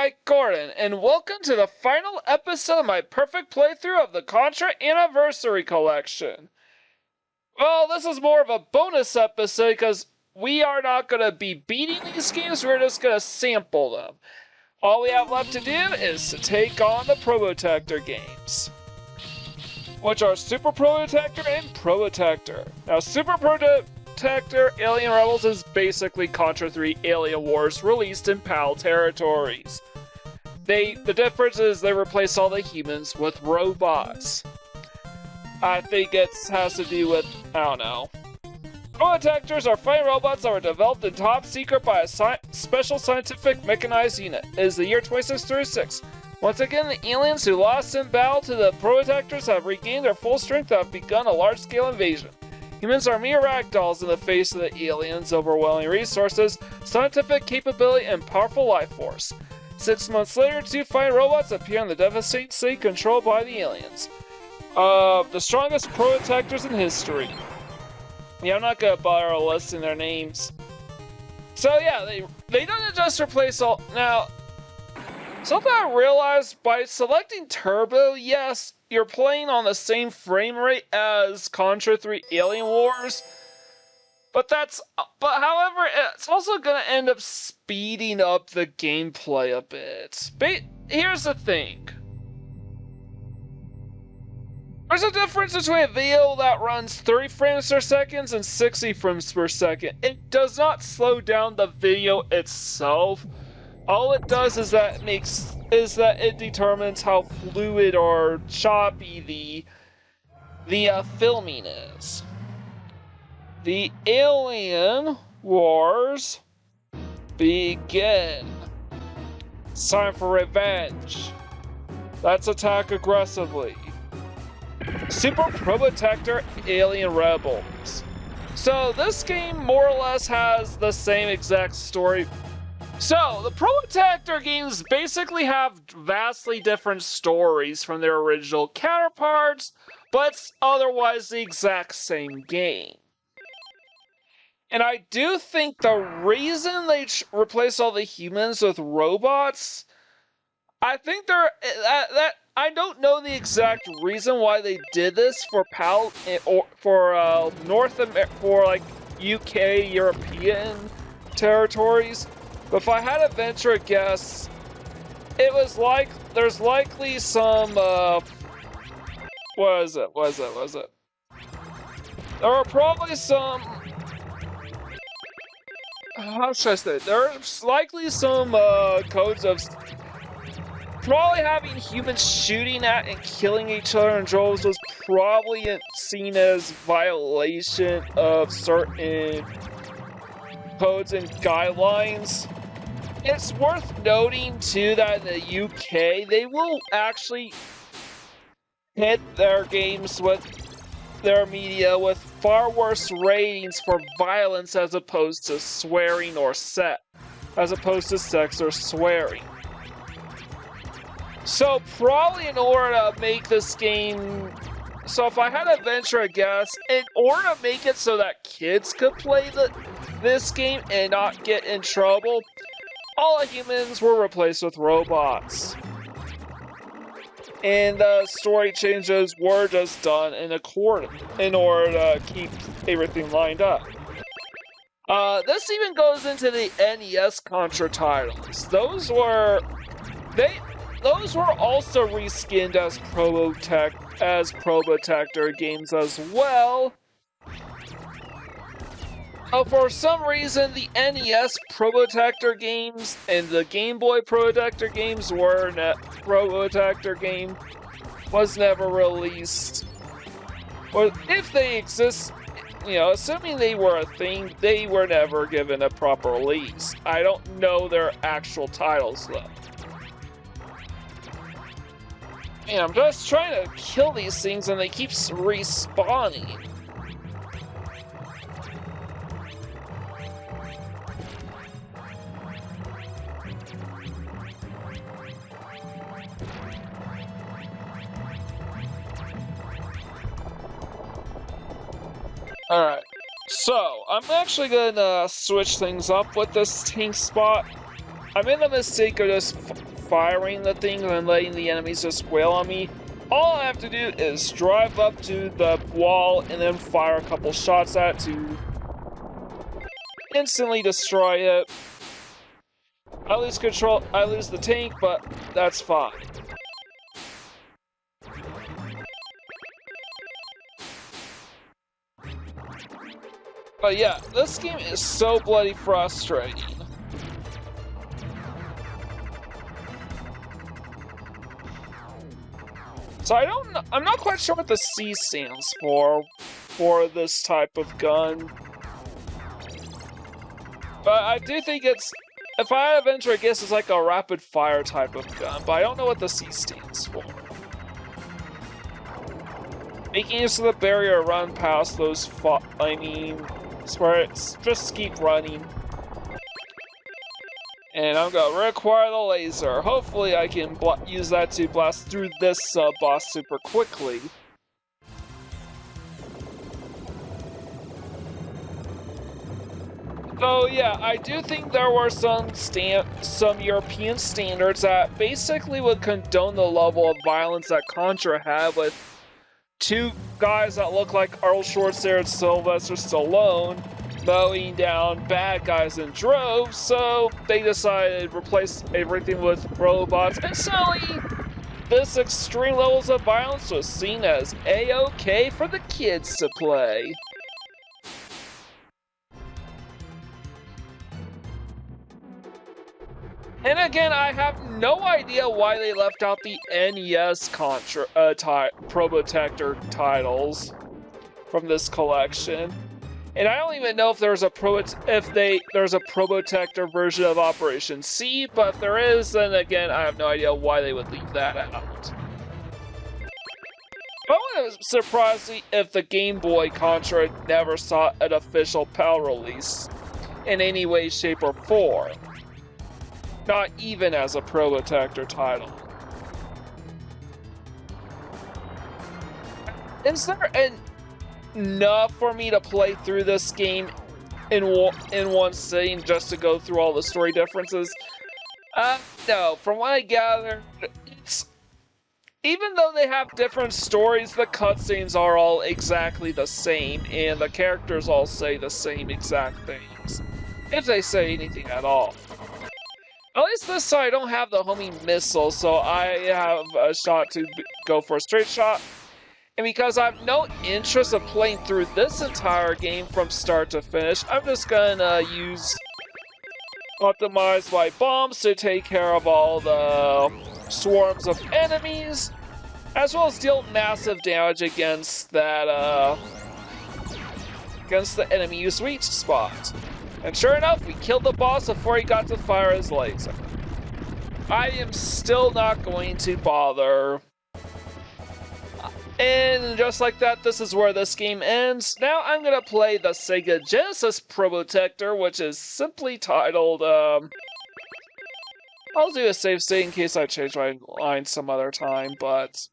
Mike Gordon, and welcome to the final episode of my perfect playthrough of the Contra Anniversary Collection. Well, this is more of a bonus episode because we are not going to be beating these games, we're just going to sample them. All we have left to do is to take on the Probotector games, which are Super Probotector and Probotector. Now, Super Probotector Alien Rebels is basically Contra 3 Alien Wars released in PAL territories. The difference is they replace all the humans with robots. I think it has to do with, I don't know. Probotectors are fighting robots that were developed in top secret by a special scientific mechanized unit. It is the year 2636. Once again, the aliens who lost in battle to the Probotectors have regained their full strength and have begun a large-scale invasion. Humans are mere ragdolls in the face of the aliens' overwhelming resources, scientific capability, and powerful life force. 6 months later, two fighting robots appear in the devastating city controlled by the aliens. The strongest Probotectors in history. Yeah, I'm not gonna bother listing their names. So yeah, they don't just replace all. Now, something I realized by selecting Turbo, yes, you're playing on the same frame rate as Contra 3 Alien Wars, but however, it's also gonna end up speeding up the gameplay a bit. Here's the thing. There's a difference between a video that runs 30 frames per second and 60 frames per second. It does not slow down the video itself. All it does is that it determines how fluid or choppy the filming is. The Alien Wars begin. It's time for revenge. Let's attack aggressively. Super Probotector Alien Rebels. So this game more or less has the same exact story. So the Probotector games basically have vastly different stories from their original counterparts, but it's otherwise the exact same game. And I do think the reason they replace all the humans with robots, I think I don't know the exact reason why they did this for PAL or for North America, for like UK, European territories. But if I had to venture a guess, it was like there's likely some what is it? There are probably some. How should I say? There's likely some codes of. Probably having humans shooting at and killing each other in droves was probably seen as violation of certain codes and guidelines. It's worth noting too that in the UK, they will actually hit their games with their media with far worse ratings for violence as opposed to swearing or sex, as opposed to sex or swearing. So probably in order to make this game, so if I had to venture a guess, in order to make it so that kids could play this game and not get in trouble, all the humans were replaced with robots. And the story changes were just done in order to keep everything lined up. This even goes into the NES Contra titles. Those were also reskinned as Probotector games as well. For some reason, the NES Probotector games and the Game Boy Probotector games Probotector game was never released. Or if they exist, assuming they were a thing, they were never given a proper release. I don't know their actual titles though. Man, I'm just trying to kill these things and they keep respawning. Alright, so I'm actually gonna switch things up with this tank spot. I made the mistake of just firing the thing and letting the enemies just wail on me. All I have to do is drive up to the wall and then fire a couple shots at it to instantly destroy it. I lose control, I lose the tank, but that's fine. But yeah, this game is so bloody frustrating. So I'm not quite sure what the C stands for this type of gun. But I do think it's, if I had to venture, I guess it's like a rapid fire type of gun, but I don't know what the C stands for. Making use of the barrier, run past those, just keep running. And I'm gonna require the laser. Hopefully I can use that to blast through this boss super quickly. So yeah, I do think there were some European standards that basically would condone the level of violence that Contra had with two guys that look like Arnold Schwarzenegger and Sylvester Stallone mowing down bad guys in droves, so they decided to replace everything with robots, and suddenly this extreme levels of violence was seen as A-okay for the kids to play. And again, I have no idea why they left out the NES Probotector titles from this collection. And I don't even know if there's a Probotector version of Operation C, but if there is, then again, I have no idea why they would leave that out. I wouldn't surprise me if the Game Boy Contra never saw an official PAL release in any way, shape, or form. Not even as a Probotector title. Is there enough for me to play through this game in one sitting just to go through all the story differences? No. From what I gathered, even though they have different stories, the cutscenes are all exactly the same, and the characters all say the same exact things. If they say anything at all. At least this side I don't have the homing missile, so I have a shot to go for a straight shot. And because I have no interest of playing through this entire game from start to finish, I'm just gonna optimize my bombs to take care of all the swarms of enemies, as well as deal massive damage against that, against the enemy sweet spot. And sure enough, we killed the boss before he got to fire his laser. I am still not going to bother. And just like that, this is where this game ends. Now I'm going to play the Sega Genesis Probotector, which is simply titled, I'll do a save state in case I change my line some other time, but...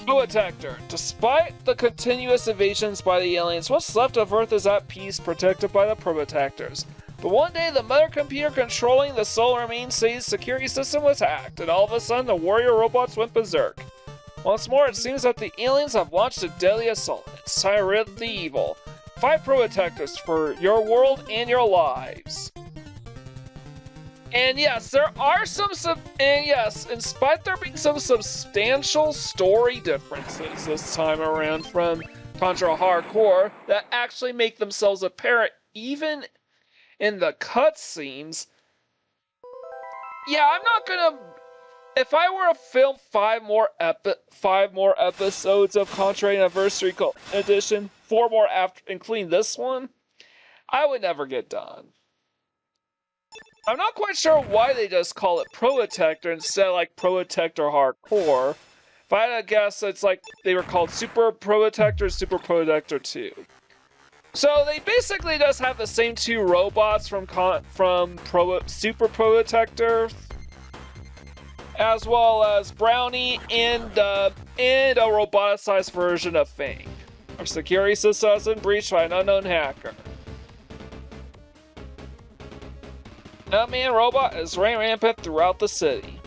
Probotector. Despite the continuous invasions by the aliens, what's left of Earth is at peace, protected by the Probotectors. But one day, the mother computer controlling the solar mainstay's security system was hacked, and all of a sudden, the warrior robots went berserk. Once more, it seems that the aliens have launched a deadly assault. It's time to rid the evil. 5 Probotectors for your world and your lives. And yes, there are in spite there being some substantial story differences this time around from Contra Hardcore that actually make themselves apparent even in the cutscenes. Yeah, I'm not gonna. If I were to film 5 more episodes of Contra Anniversary Edition, 4 more after, including this one, I would never get done. I'm not quite sure why they just call it Probotector instead of like Probotector Hardcore. If I had to guess, it's like they were called Super Probotectors, Super Probotector 2. So they basically just have the same 2 robots from Super Probotector, as well as Brownie and a roboticized version of Fang. Our security system has been breached by an unknown hacker. Unmanned robot is running rampant throughout the city.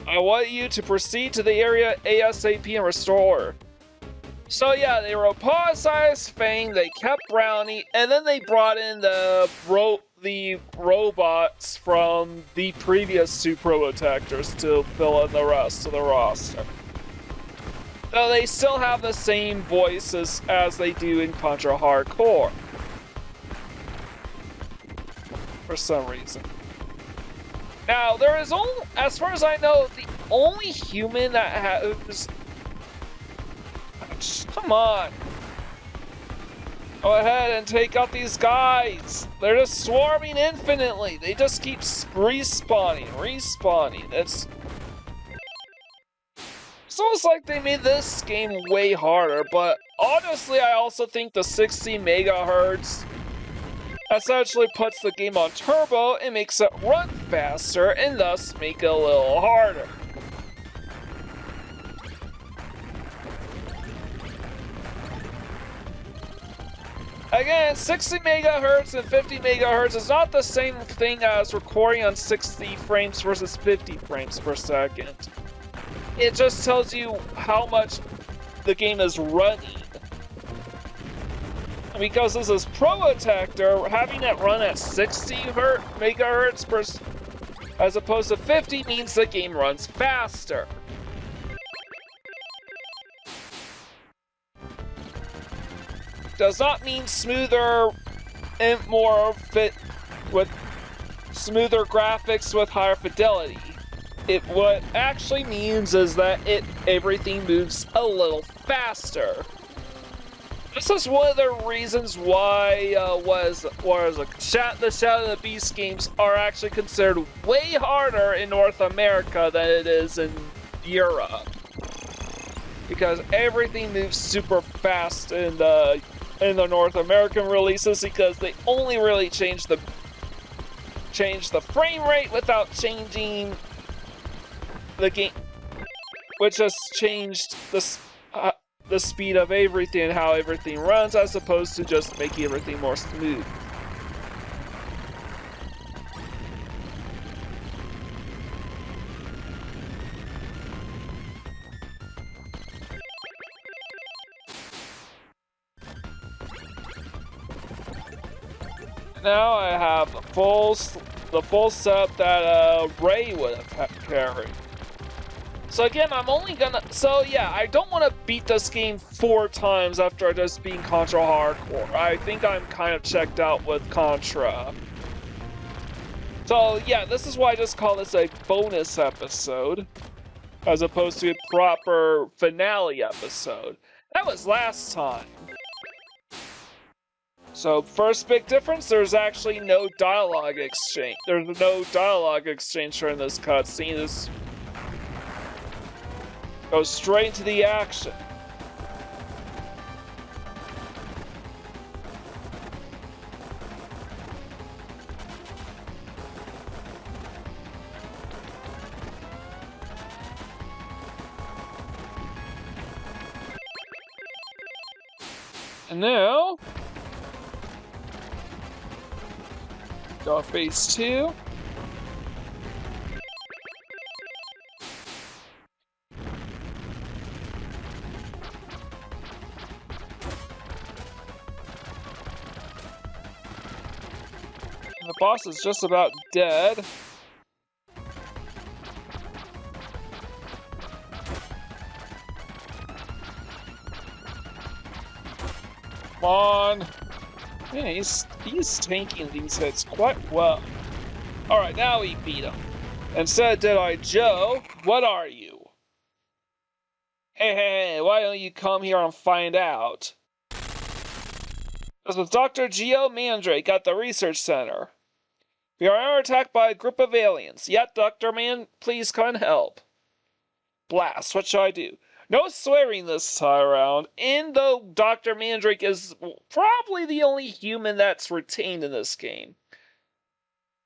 I want you to proceed to the area ASAP and restore order. So yeah, they roboticized Fang, they kept Brownie, and then they brought in the robots from the previous Super Probotectors to fill in the rest of the roster. Though they still have the same voices as they do in Contra Hardcore. For some reason. Now, there is only, as far as I know, the only human that has... Come on. Go ahead and take out these guys. They're just swarming infinitely. They just keep respawning. It's almost like they made this game way harder, but honestly, I also think the 60 megahertz essentially puts the game on turbo and makes it run faster and thus make it a little harder. Again, 60 megahertz and 50 megahertz is not the same thing as recording on 60 frames versus 50 frames per second. It just tells you how much the game is running. And because this is Probotector, having it run at 60 megahertz as opposed to 50 means the game runs faster. Does not mean smoother and more fit with smoother graphics with higher fidelity. What actually means is that everything moves a little faster. This is one of the reasons why the Shadow of the Beast games are actually considered way harder in North America than it is in Europe. Because everything moves super fast in the North American releases because they only really change the frame rate without changing the game, which has changed the speed of everything and how everything runs, as opposed to just making everything more smooth. Now I have the full set that Ray would have carried. So again, I don't want to beat this game 4 times after just being Contra Hardcore. I think I'm kind of checked out with Contra. So yeah, this is why I just call this a bonus episode, as opposed to a proper finale episode. That was last time. So first big difference, there's actually no dialogue exchange. There's no dialogue exchange during this cutscene. This goes straight into the action. And now, go phase 2. The boss is just about dead. Come on. Yeah, he's tanking these hits quite well. Alright, now we beat him. Instead of Dead-Eye Joe, what are you? Hey, why don't you come here and find out? This was Dr. Geo Mandrake at the research center. We are under attack by a group of aliens. Yet, Dr. Man, please come and help. Blast, what should I do? No swearing this time around, and though Dr. Mandrake is probably the only human that's retained in this game.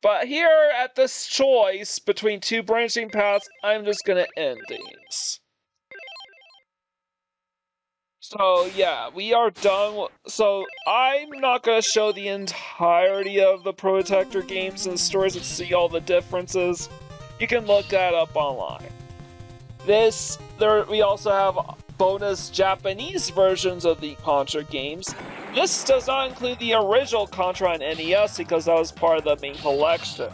But here, at this choice between 2 branching paths, I'm just gonna end things. So yeah, we are done. So I'm not gonna show the entirety of the Probotector games and stories and see all the differences. You can look that up online. We also have bonus Japanese versions of the Contra games. This does not include the original Contra on NES because that was part of the main collection.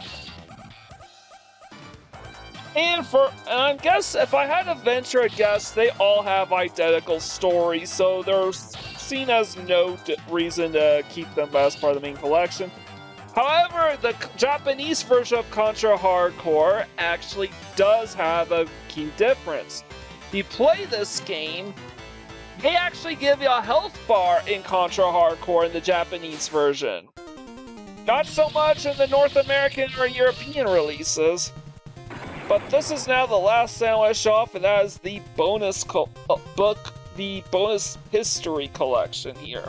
And I guess if I had to venture a guess, they all have identical stories, so there's seen as no reason to keep them as part of the main collection. However, the Japanese version of Contra Hardcore actually does have a key difference. If you play this game, they actually give you a health bar in Contra Hardcore in the Japanese version. Not so much in the North American or European releases. But this is now the last thing I want to show off, and that is the bonus book, the bonus history collection here.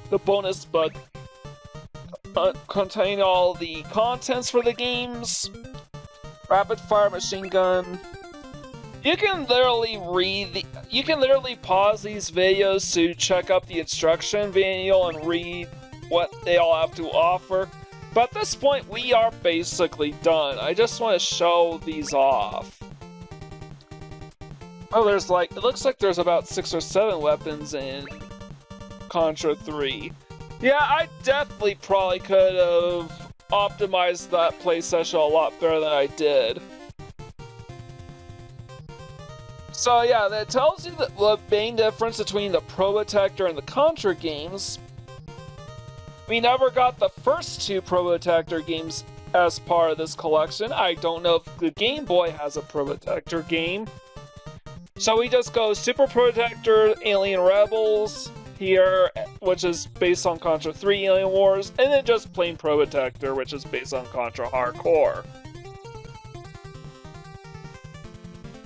The bonus book containing all the contents for the games, rapid fire machine gun. You can literally pause these videos to check up the instruction manual and read what they all have to offer. But at this point, we are basically done. I just want to show these off. Oh, it looks like there's about 6 or 7 weapons in Contra 3. Yeah, I definitely probably could have optimized that play session a lot better than I did. So yeah, that tells you the main difference between the Probotector and the Contra games. We never got the first 2 Probotector games as part of this collection. I don't know if the Game Boy has a Probotector game. So we just go Super Probotector, Alien Rebels here, which is based on Contra 3 Alien Wars, and then just plain Probotector, which is based on Contra Hardcore.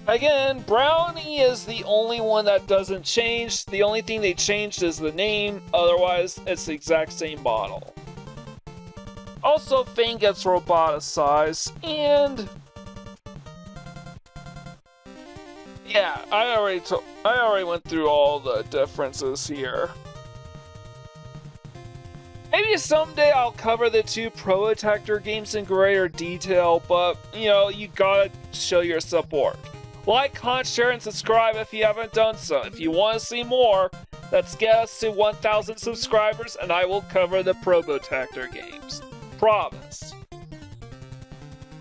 Again, Brownie is the only one that doesn't change. The only thing they changed is the name, otherwise it's the exact same model. Also, Fang gets roboticized, and yeah, I already went through all the differences here. Maybe someday I'll cover the 2 Probotector games in greater detail, but you gotta show your support. Like, comment, share, and subscribe if you haven't done so. If you want to see more, let's get us to 1,000 subscribers and I will cover the Probotector games. Promise.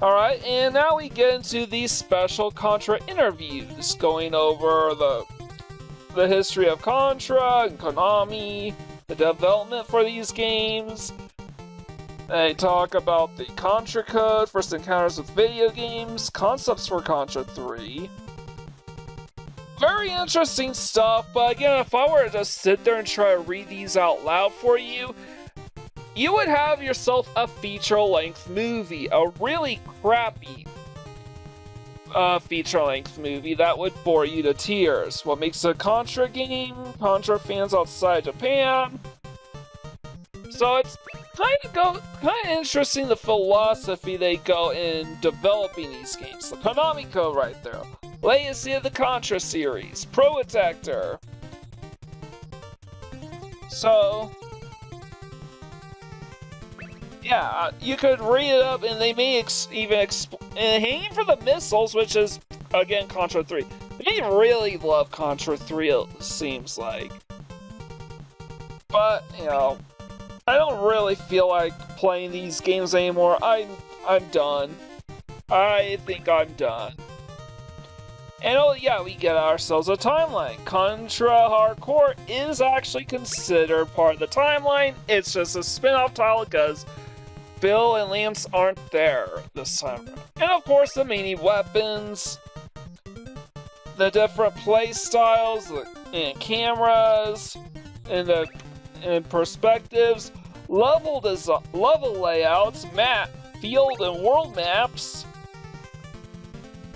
Alright, and now we get into these special Contra interviews, going over the history of Contra and Konami, the development for these games. They talk about the Contra code, first encounters with video games, concepts for Contra 3. Very interesting stuff, but again, if I were to just sit there and try to read these out loud for you, you would have yourself a feature-length movie, a really crappy feature-length movie that would bore you to tears. What makes a Contra game? Contra fans outside Japan. So it's kind of interesting the philosophy they go in developing these games. The Konami code right there. Legacy of the Contra series. Probotector. So yeah, you could read it up, and they may even and Hanging for the Missiles, which is again Contra 3. They really love Contra 3, it seems like. But I don't really feel like playing these games anymore. I'm done. I think I'm done. And oh yeah, we get ourselves a timeline. Contra Hardcore is actually considered part of the timeline. It's just a spin-off title because Bill and Lance aren't there this time around. And of course the many weapons, the different play styles, and cameras, and perspectives, level layouts, map, field, and world maps.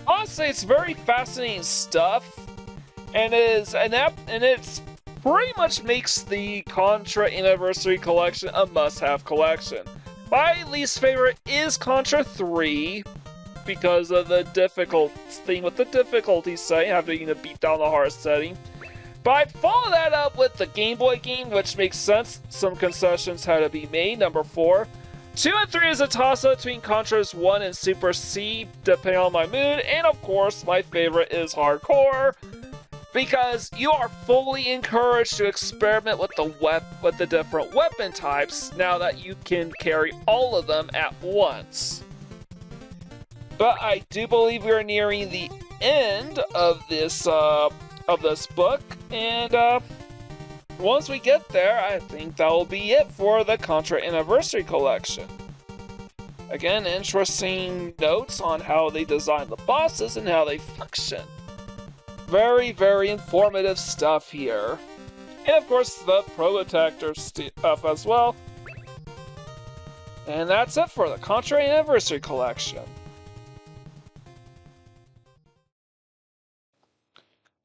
Honestly, it's very fascinating stuff, and it's pretty much makes the Contra Anniversary Collection a must-have collection. My least favorite is Contra 3, because of the difficult thing with the difficulty setting, having to beat down the hardest setting. But I'd follow that up with the Game Boy game, which makes sense. Some concessions had to be made. Number 4. 2 and 3 is a toss-up between Contras 1 and Super C, depending on my mood. And of course, my favorite is Hardcore, because you are fully encouraged to experiment with the different weapon types now that you can carry all of them at once. But I do believe we are nearing the end of this book, and once we get there, I think that will be it for the Contra Anniversary Collection. Again, interesting notes on how they design the bosses and how they function. Very, very informative stuff here. And of course, the Probotector stuff as well. And that's it for the Contra Anniversary Collection.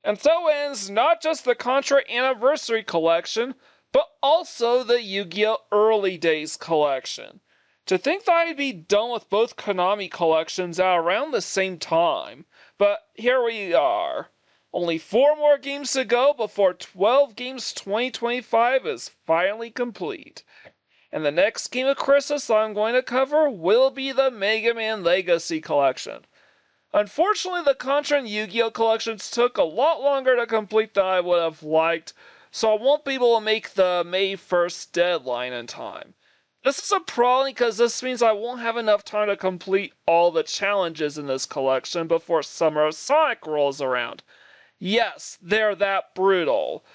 And so ends not just the Contra Anniversary Collection, but also the Yu-Gi-Oh! Early Days Collection. To think that I'd be done with both Konami collections at around the same time, but here we are. Only 4 more games to go before 12 Games 2025 is finally complete. And the next game of Christmas I'm going to cover will be the Mega Man Legacy Collection. Unfortunately, the Contra and Yu-Gi-Oh! Collections took a lot longer to complete than I would have liked, so I won't be able to make the May 1st deadline in time. This is a problem because this means I won't have enough time to complete all the challenges in this collection before Summer of Sonic rolls around. Yes, they're that brutal.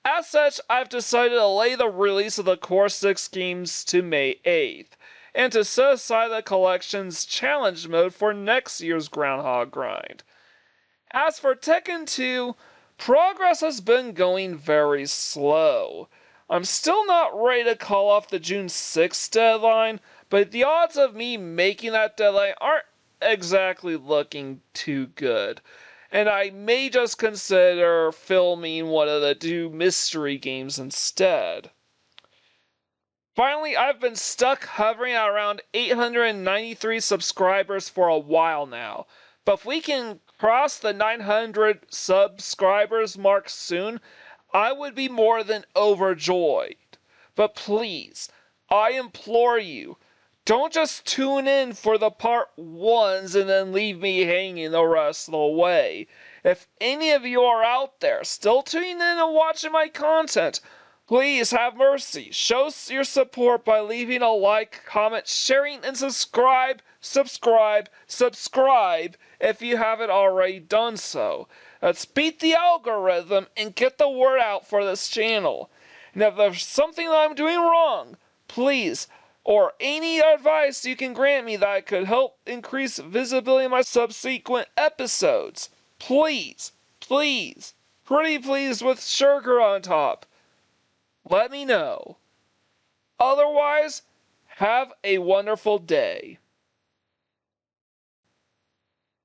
As such, I've decided to delay the release of the core 6 games to May 8th. And to set aside the collection's challenge mode for next year's Groundhog Grind. As for Tekken 2, progress has been going very slow. I'm still not ready to call off the June 6th deadline, but the odds of me making that deadline aren't exactly looking too good. And I may just consider filming one of the 2 mystery games instead. Finally, I've been stuck hovering at around 893 subscribers for a while now, but if we can cross the 900 subscribers mark soon, I would be more than overjoyed. But please, I implore you, don't just tune in for the part 1s and then leave me hanging the rest of the way. If any of you are out there still tuning in and watching my content, please have mercy. Show your support by leaving a like, comment, sharing, and subscribe if you haven't already done so. Let's beat the algorithm and get the word out for this channel. And if there's something that I'm doing wrong, please, or any advice you can grant me that could help increase visibility in my subsequent episodes, please, pretty please with sugar on top, let me know. Otherwise, have a wonderful day.